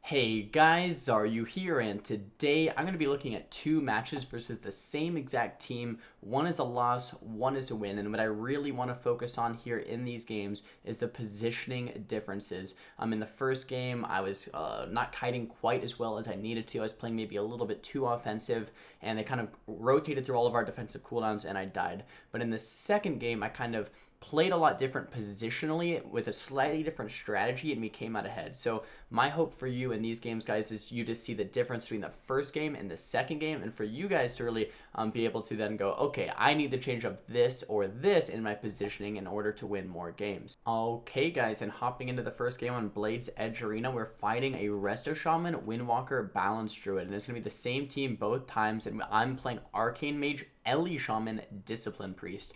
Hey guys, Xaryu here, and today I'm going to be looking at two matches versus the same exact team. One is a loss, one is a win, and what I really want to focus on here in these games is the positioning differences. In the first game, I was not kiting quite as well as I needed to. I was playing maybe a little bit too offensive, and they kind of rotated through all of our defensive cooldowns, and I died. But in the second game, I kind of played a lot different positionally with a slightly different strategy, and we came out ahead. So my hope for you in these games, guys, is you to see the difference between the first game and the second game, and for you guys to really be able to then go, okay, I need to change up this or this in my positioning in order to win more games. Okay, guys, and hopping into the first game on Blade's Edge Arena, we're fighting a Resto Shaman, Windwalker, Balance Druid, and it's going to be the same team both times, and I'm playing Arcane Mage, Ellie Shaman, Discipline Priest.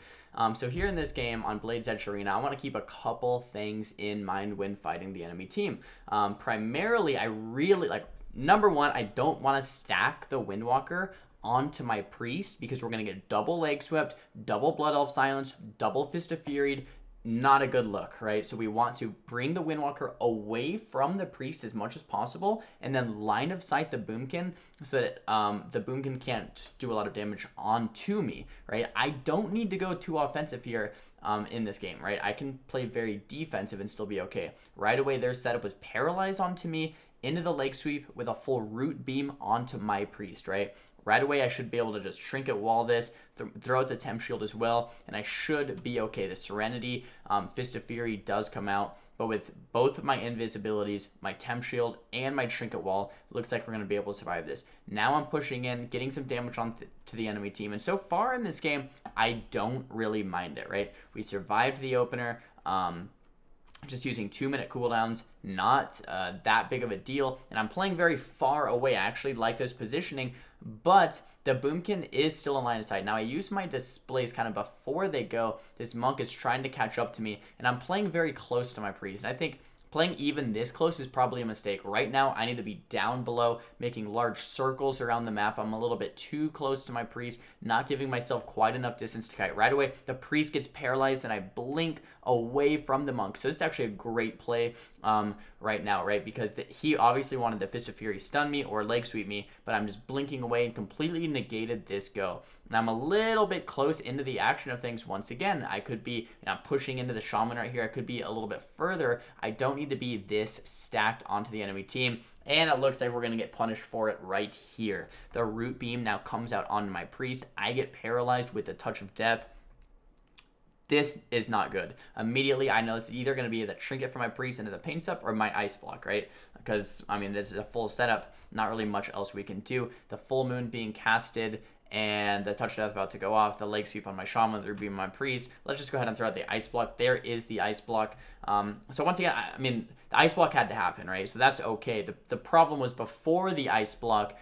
So here in this game on Blade's Edge Arena, I want to keep a couple things in mind when fighting the enemy team. Primarily, I really number one, I don't want to stack the Windwalker onto my Priest because we're going to get double Leg Swept, double Blood Elf Silence, double Fist of Fury. Not a good look, right? So we want to bring the Windwalker away from the Priest as much as possible, and then line of sight the Boomkin so that the Boomkin can't do a lot of damage onto me, right? I don't need to go too offensive here in this game, right? I can play very defensive and still be okay. Right away, their setup was paralyzed onto me, into the leg sweep with a full root beam onto my Priest, right? Right away, I should be able to just trinket wall this, throw out the temp shield as well, and I should be okay. The Serenity, Fist of Fury does come out, but with both of my invisibilities, my temp shield, and my trinket wall, it looks like we're going to be able to survive this. Now I'm pushing in, getting some damage on to the enemy team, and so far in this game, I don't really mind it, right? We survived the opener, just using 2-minute cooldowns, not that big of a deal, and I'm playing very far away. I actually like this positioning, but the Boomkin is still in line of sight. Now, I use my displays kind of before they go. This Monk is trying to catch up to me, and I'm playing very close to my Priest. And I think playing even this close is probably a mistake. Right now, I need to be down below, making large circles around the map. I'm a little bit too close to my Priest, not giving myself quite enough distance to kite. Right away, the Priest gets paralyzed, and I blink away from the Monk. So this is actually a great play right now, right? Because he obviously wanted the Fist of Fury stun me or leg sweep me, but I'm just blinking away and completely negated this go. And I'm a little bit close into the action of things once again. I could be pushing into the Shaman right here. I could be a little bit further. I don't need to be this stacked onto the enemy team. And it looks like we're going to get punished for it right here. The root beam now comes out onto my Priest. I get paralyzed with the Touch of Death. This is not good. Immediately, I know it's either going to be the trinket for my Priest into the pain sup or my ice block, right? Because, I mean, this is a full setup. Not really much else we can do. The full moon being casted and the touch of death about to go off. The leg sweep on my Shaman, the beam on my Priest. Let's just go ahead and throw out the ice block. There is the ice block. So once again, I mean, the ice block had to happen, right? So that's okay. The problem was before the ice block,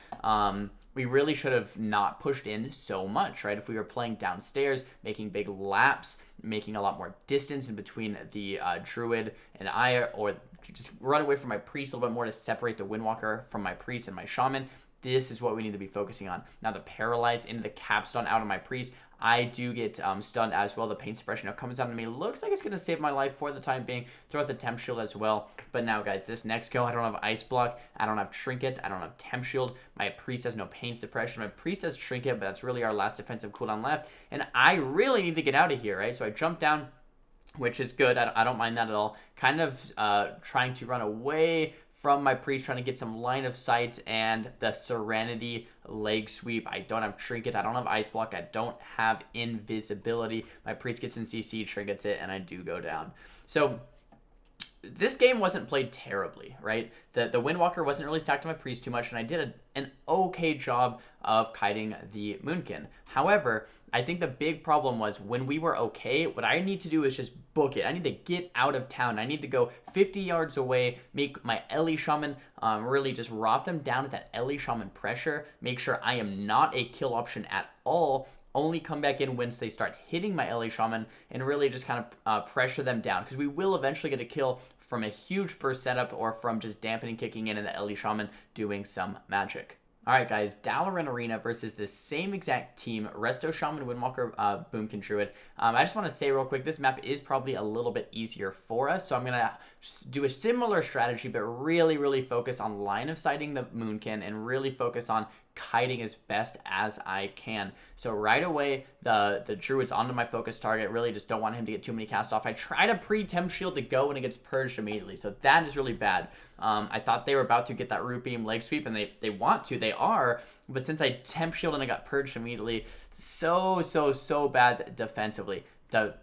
we really should have not pushed in so much, right? If we were playing downstairs, making big laps, making a lot more distance in between the Druid and I, or just run away from my Priest a little bit more to separate the Windwalker from my Priest and my Shaman. This is what we need to be focusing on. Now the paralyzed into the capstone out of my Priest. I do get stunned as well. The pain suppression now comes down to me. Looks like it's going to save my life for the time being. Throw out the temp shield as well. But now, guys, this next go, I don't have ice block. I don't have trinket. I don't have temp shield. My Priest has no pain suppression. My Priest has trinket, but that's really our last defensive cooldown left. And I really need to get out of here, right? So I jump down, which is good. I don't mind that at all. Kind of trying to run away from my Priest, trying to get some line of sight, and the Serenity leg sweep. I don't have trinket. I don't have ice block. I don't have invisibility. My Priest gets in CC, trinkets it, and I do go down. So this game wasn't played terribly, right? The Windwalker wasn't really stacked to my Priest too much, and I did an okay job of kiting the Moonkin. However, I think the big problem was when we were okay, what I need to do is just book it. I need to get out of town. I need to go 50 yards away, make my Ellie Shaman really just rot them down with that Ellie Shaman pressure, make sure I am not a kill option at all, only come back in once they start hitting my Ellie Shaman, and really just kind of pressure them down, because we will eventually get a kill from a huge burst setup or from just dampening kicking in and the Ellie Shaman doing some magic. All right, guys, Dalaran Arena versus the same exact team, Resto Shaman, Windwalker, Boomkin Druid. I just want to say real quick, this map is probably a little bit easier for us, so I'm going to do a similar strategy, but really, really focus on line of sighting the Moonkin and really focus on kiting as best as I can. So right away, the Druid's onto my focus target. Really just don't want him to get too many cast off. I try to pre-temp shield to go and it gets purged immediately. So that is really bad. I thought they were about to get that root beam leg sweep, and they want to. They are. But since I temp shield and I got purged immediately, so bad defensively. The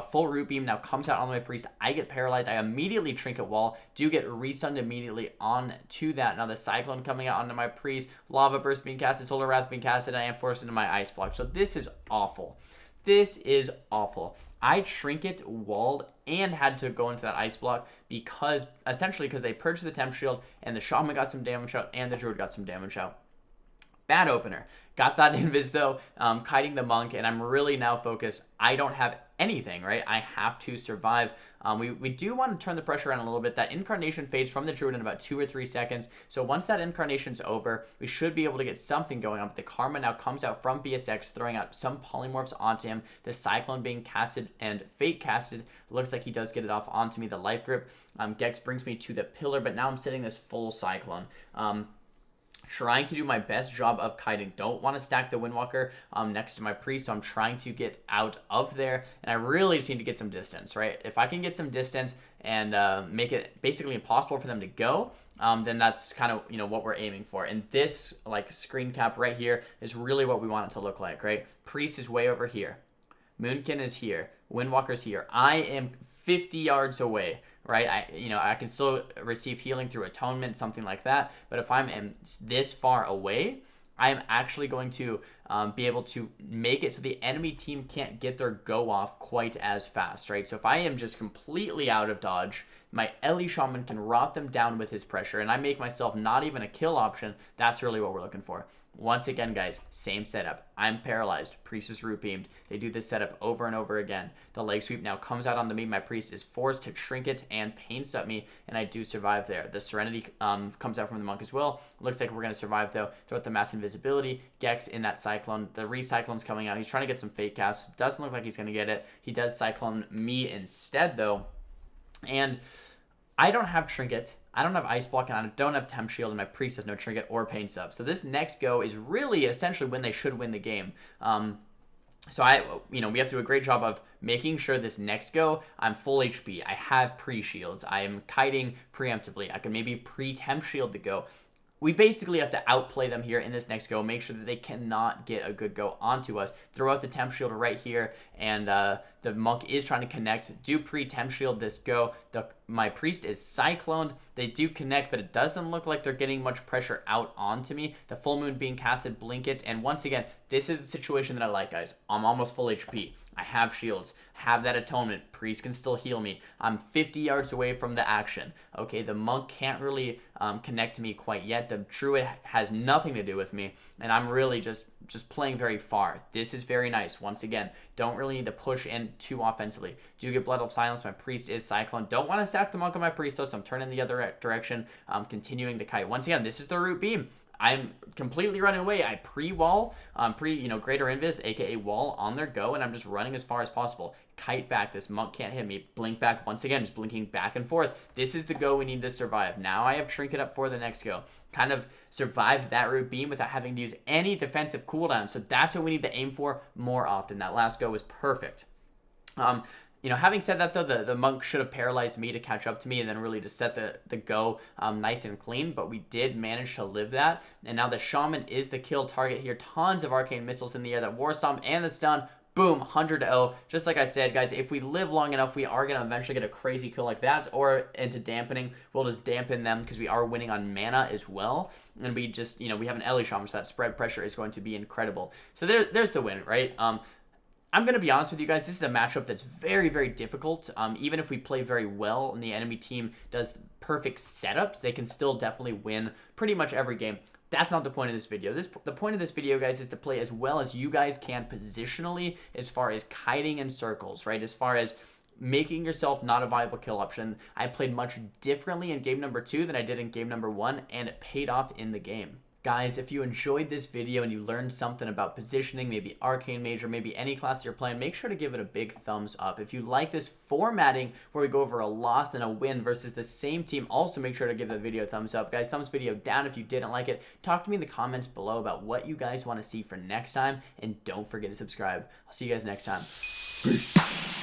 full root beam now comes out on my priest. I get paralyzed. I immediately trinket wall. Do get restunned immediately on to that. Now the cyclone coming out onto my priest. Lava burst being casted. Solar wrath being casted. And I am forced into my ice block. So this is awful. This is awful. I trinket walled and had to go into that ice block because they purged the temp shield and the shaman got some damage out and the druid got some damage out. Bad opener. Got that invis though, kiting the monk, and I'm really now focused. I don't have anything, right? I have to survive. We do want to turn the pressure around a little bit. That incarnation fades from the druid in about 2 or 3 seconds. So once that incarnation's over, we should be able to get something going on. But the karma now comes out from BSX, throwing out some polymorphs onto him. The cyclone being casted and fate casted. Looks like he does get it off onto me. The life grip. Gex brings me to the pillar, but now I'm sitting this full cyclone. Trying to do my best job of kiting. Don't want to stack the Windwalker next to my priest, so I'm trying to get out of there, and I really just need to get some distance, right? If I can get some distance and make it basically impossible for them to go, then that's kind of, what we're aiming for. And this, screen cap right here is really what we want it to look like, right? Priest is way over here. Moonkin is here. Windwalker's here. I am 50 yards away, right? I can still receive healing through atonement, something like that. But if I'm this far away, I am actually going to be able to make it so the enemy team can't get their go off quite as fast, right? So if I am just completely out of dodge, my Ellie Shaman can rot them down with his pressure, and I make myself not even a kill option. That's really what we're looking for. Once again, guys, same setup. I'm paralyzed. Priest is root beamed. They do this setup over and over again. The leg sweep now comes out onto me. My priest is forced to trinket and pain step me, and I do survive there. The serenity comes out from the monk as well. Looks like we're going to survive, though. Throw out the mass invisibility. Gex in that cyclone. The recyclone's coming out. He's trying to get some fake cast. Doesn't look like he's going to get it. He does cyclone me instead, though. And I don't have trinket. I don't have ice block, and I don't have temp shield, and my priest has no trinket or pain sub. So this next go is really essentially when they should win the game. So we have to do a great job of making sure this next go, I'm full HP. I have pre-shields. I am kiting preemptively. I can maybe pre-temp shield the go. We basically have to outplay them here in this next go, make sure that they cannot get a good go onto us. Throw out the temp shield right here, and the monk is trying to connect. Do pre-temp shield this go. My priest is cycloned. They do connect, but it doesn't look like they're getting much pressure out onto me. The full moon being casted, blink it, and once again, this is a situation that I like, guys. I'm almost full HP. I have shields, have that atonement. Priest can still heal me. I'm 50 yards away from the action. Okay, the monk can't really connect to me quite yet. The druid has nothing to do with me, and I'm really just playing very far. This is very nice. Once again, don't really need to push in too offensively. Do get Blood of Silence. My priest is cyclone. Don't want to stack the monk on my priest, though, so I'm turning the other direction. Continuing to kite. Once again, this is the root beam. I'm completely running away. I pre-wall, greater invis, aka wall on their go, and I'm just running as far as possible. Kite back. This monk can't hit me. Blink back. Once again, just blinking back and forth. This is the go we need to survive. Now I have trinket up for the next go. Kind of survived that root beam without having to use any defensive cooldown. So that's what we need to aim for more often. That last go was perfect. Having said that, though, the monk should have paralyzed me to catch up to me and then really just set the go nice and clean, but we did manage to live that. And now the shaman is the kill target here. Tons of arcane missiles in the air. That war stomp and the stun. Boom, 100-0. Just like I said, guys, if we live long enough, we are going to eventually get a crazy kill like that, or into dampening. We'll just dampen them because we are winning on mana as well. And we just, we have an Ellie Shaman, so that spread pressure is going to be incredible. So there's the win, right? I'm going to be honest with you guys, this is a matchup that's very, very difficult. Even if we play very well and the enemy team does perfect setups, they can still definitely win pretty much every game. That's not the point of this video. The point of this video, guys, is to play as well as you guys can positionally as far as kiting in circles, right? As far as making yourself not a viable kill option. I played much differently in game number 2 than I did in game number 1, and it paid off in the game. Guys, if you enjoyed this video and you learned something about positioning, maybe Arcane Major, maybe any class you're playing, make sure to give it a big thumbs up. If you like this formatting where we go over a loss and a win versus the same team, also make sure to give the video a thumbs up. Guys, thumbs video down if you didn't like it. Talk to me in the comments below about what you guys want to see for next time, and don't forget to subscribe. I'll see you guys next time. Peace.